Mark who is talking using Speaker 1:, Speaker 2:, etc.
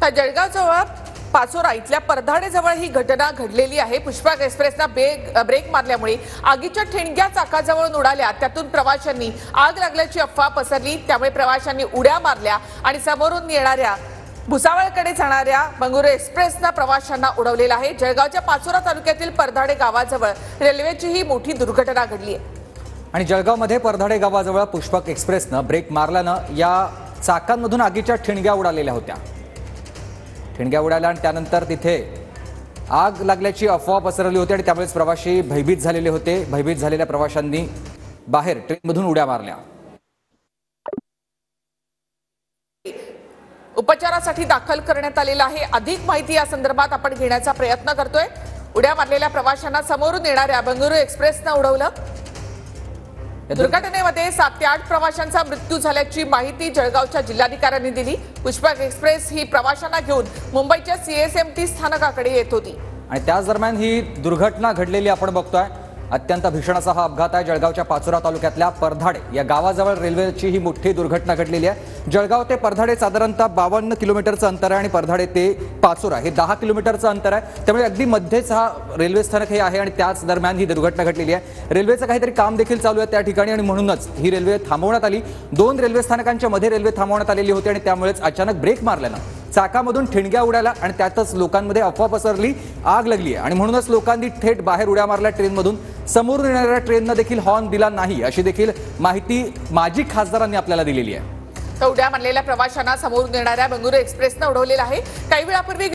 Speaker 1: तर जळगावजवळ पाचोरा इथल्या परधाडेजवळ ही घटना घडलेली आहे। पुष्पक एक्सप्रेसला ब्रेक मारल्यामुळे आगीच्या ठिणग्या चाकाजवळून उडाल्या। त्यातून प्रवाशांनी आग लागल्याची अफवा पसरली। त्यामुळे प्रवाशांनी उड्या मारल्या आणि समोरून येणाऱ्या भुसावळकडे जाणाऱ्या बंगळुरू एक्सप्रेसना प्रवाशांना उडवलेलं आहे। जळगावच्या पाचोरा तालुक्यातील परधाडे गावाजवळ रेल्वेची ही मोठी दुर्घटना घडली आहे।
Speaker 2: आणि जळगावमध्ये परधाडे गावाजवळ पुष्पक एक्सप्रेसनं ब्रेक मारल्यानं या चाकांमधून आगीच्या ठिणग्या उडालेल्या होत्या। ठिणग्या उडाल्या आणि त्यानंतर तिथे आग लागल्याची अफवा पसरली होती आणि त्यामुळेच प्रवासी भयभीत झालेले होते। भयभीत झालेल्या प्रवाशांनी बाहेर ट्रेनमधून उड्या मारल्या।
Speaker 1: उपचारासाठी दाखल करण्यात आलेला आहे। अधिक माहिती या संदर्भात आपण घेण्याचा प्रयत्न करतोय। उड्या मारलेल्या प्रवाशांना समोरून येणाऱ्या बंगळुरू एक्सप्रेसनं उडवलं। दुर्घटनेमध्ये 7 ते 8 प्रवाशांचा मृत्यू झाल्याची माहिती जळगावच्या जिल्हाधिकाऱ्यांनी दिली। पुष्पक एक्सप्रेस ही प्रवाशांना घेऊन मुंबईच्या सीएसएमटी स्थानकाकडे येत होती
Speaker 2: आणि त्याच दरम्यान ही दुर्घटना घडलेली आपण बघतोय। अत्यंत भीषण असा हा अपघात आहे। जळगावच्या पाचोरा तालुक्यातल्या परधाडे या गावाजवळ रेल्वेची ही मोठी दुर्घटना घडलेली आहे। जळगाव ते परधाडे साधारणतः 52 किलोमीटरचं अंतर आहे आणि परधाडे ते पाचोरा हे 10 किलोमीटरचं अंतर आहे। त्यामुळे अगदी मध्येच हा रेल्वे स्थानक हे आहे आणि त्याच दरम्यान ही दुर्घटना घडलेली आहे। रेल्वेचं काहीतरी काम देखील चालू आहे त्या ठिकाणी आणि म्हणूनच ही रेल्वे थांबवण्यात आली। 2 रेल्वे स्थानकांच्या मध्ये रेल्वे थांबवण्यात आलेली होती आणि त्यामुळेच अचानक ब्रेक मारल्यानं चाकामधून ठिणग्या उडाल्या आणि त्यातच लोकांमध्ये अफवा पसरली, आग लागली आणि म्हणूनच लोकांनी थेट बाहेर उड्या मारल्या ट्रेनमधून। समोरून येणाऱ्या ट्रेननं देखील हॉर्न दिला नाही अशी देखील माहिती माजी खासदारांनी आपल्याला दिलेली आहे।
Speaker 1: तर उड्या मारलेल्या प्रवाशांना समोरून येणाऱ्या बंगळुरू एक्सप्रेसनं उडवलेलं आहे। काही वेळापूर्वी